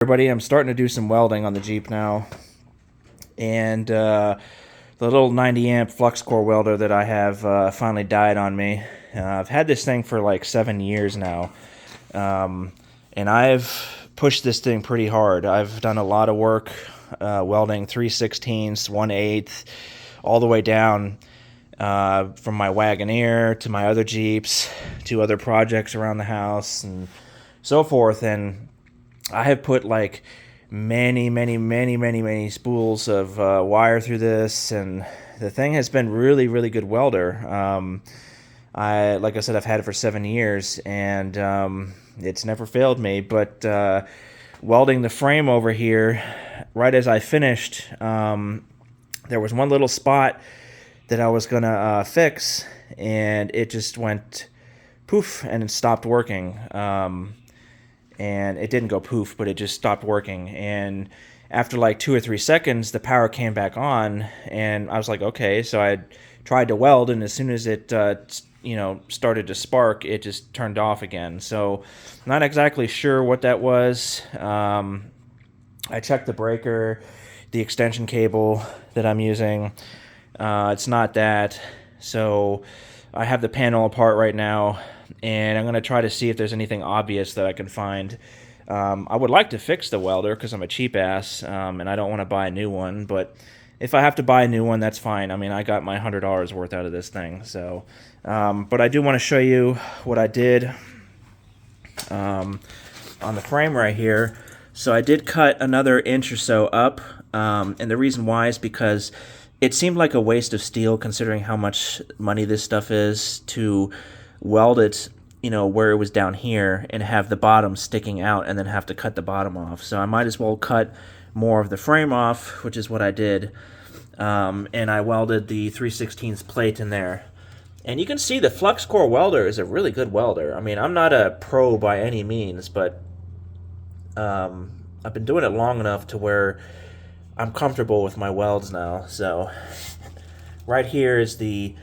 Everybody, I'm starting to do some welding on the Jeep now, and the little 90 amp flux core welder that I have finally died on me. I've had this thing for like 7 years now, and I've pushed this thing pretty hard. I've done a lot of work welding 3/16, 1/8, all the way down from my Wagoneer to my other Jeeps to other projects around the house and so forth. And I have put like many spools of wire through this, and the thing has been really good welder. Like I said, I've had it for 7 years, and it's never failed me. But welding the frame over here, right as I finished, there was one little spot that I was gonna fix, and it just went poof, and it stopped working. And it didn't go poof, but it just stopped working. And after like 2 or 3 seconds, the power came back on, and I was like, okay. So I tried to weld, and as soon as it started to spark, it just turned off again. So not exactly sure what that was. I checked the breaker, the extension cable that I'm using. It's not that. So I have the panel apart right now, and I'm going to try to see if there's anything obvious that I can find. I would like to fix the welder because I'm a cheap ass, and I don't want to buy a new one. But if I have to buy a new one, that's fine. I mean, I got my $100 worth out of this thing. So, but I do want to show you what I did on the frame right here. So I did cut another inch or so up, and the reason why is because it seemed like a waste of steel considering how much money this stuff is to weld it, where it was down here and have the bottom sticking out and then have to cut the bottom off. So I might as well cut more of the frame off, which is what I did. And I welded the 3/16 plate in there. And you can see the flux core welder is a really good welder. I mean, I'm not a pro by any means, but I've been doing it long enough to where I'm comfortable with my welds now. So right here is the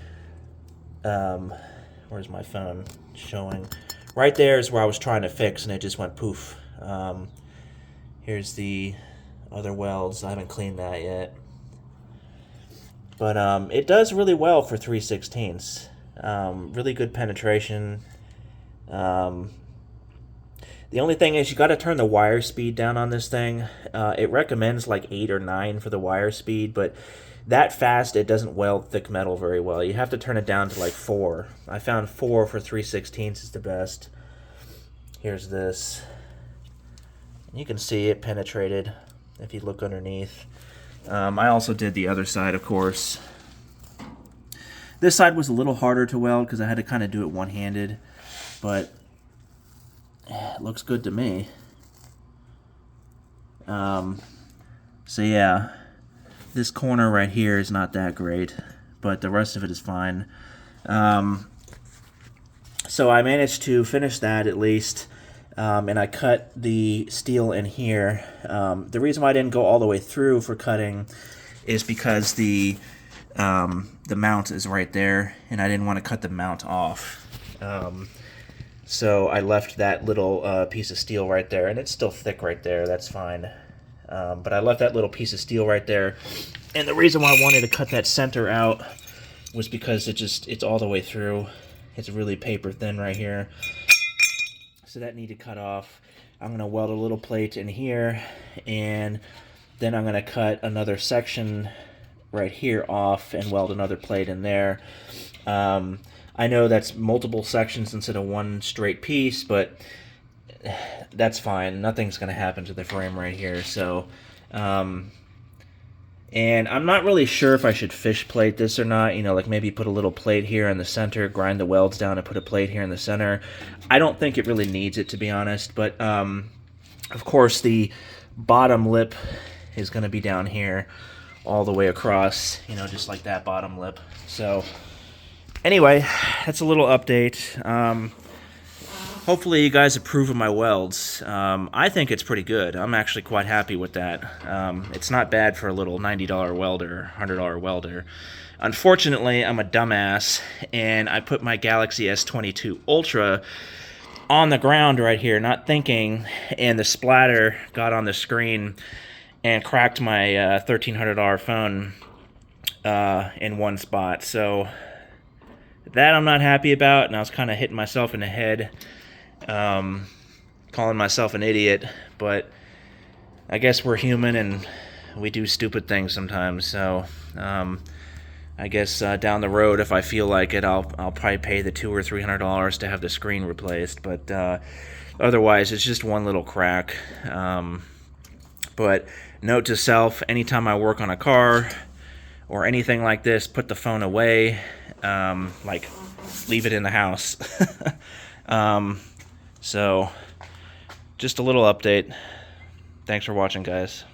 where's my phone showing? Right there is where I was trying to fix, and it just went poof. Here's the other welds. I haven't cleaned that yet, but it does really well for 3/16. Really good penetration. The only thing is you got to turn the wire speed down on this thing. It recommends like 8 or 9 for the wire speed, but that fast it doesn't weld thick metal very well. You have to turn it down to like 4. I found 4 for 3/16 is the best. Here's this. You can see it penetrated if you look underneath. I also did the other side, of course. This side was a little harder to weld because I had to kind of do it one-handed, but it looks good to me. So yeah, this corner right here is not that great, but the rest of it is fine. So I managed to finish that at least, and I cut the steel in here. The reason why I didn't go all the way through for cutting is because the mount is right there, and I didn't want to cut the mount off. So I left that little piece of steel right there, and it's still thick right there, that's fine. But I left that little piece of steel right there, and the reason why I wanted to cut that center out was because it's all the way through. It's really paper thin right here, so that needed cut off. I'm going to weld a little plate in here, and then I'm going to cut another section right here off and weld another plate in there. I know that's multiple sections instead of one straight piece, but that's fine. Nothing's going to happen to the frame right here. So, and I'm not really sure if I should fish plate this or not. Like maybe put a little plate here in the center, grind the welds down, and put a plate here in the center. I don't think it really needs it, to be honest. But, of course, the bottom lip is going to be down here all the way across, just like that bottom lip. So anyway, that's a little update. Hopefully you guys approve of my welds. I think it's pretty good. I'm actually quite happy with that. It's not bad for a little $90 welder, $100 welder. Unfortunately, I'm a dumbass, and I put my Galaxy S22 Ultra on the ground right here, not thinking, and the splatter got on the screen and cracked my $1,300 phone in one spot. So that I'm not happy about, and I was kind of hitting myself in the head, calling myself an idiot, but I guess we're human and we do stupid things sometimes. So I guess down the road, if I feel like it, I'll probably pay the $200 or $300 to have the screen replaced. But otherwise, it's just one little crack. But note to self: anytime I work on a car or anything like this, put the phone away. Like, leave it in the house. So just a little update. Thanks for watching, guys.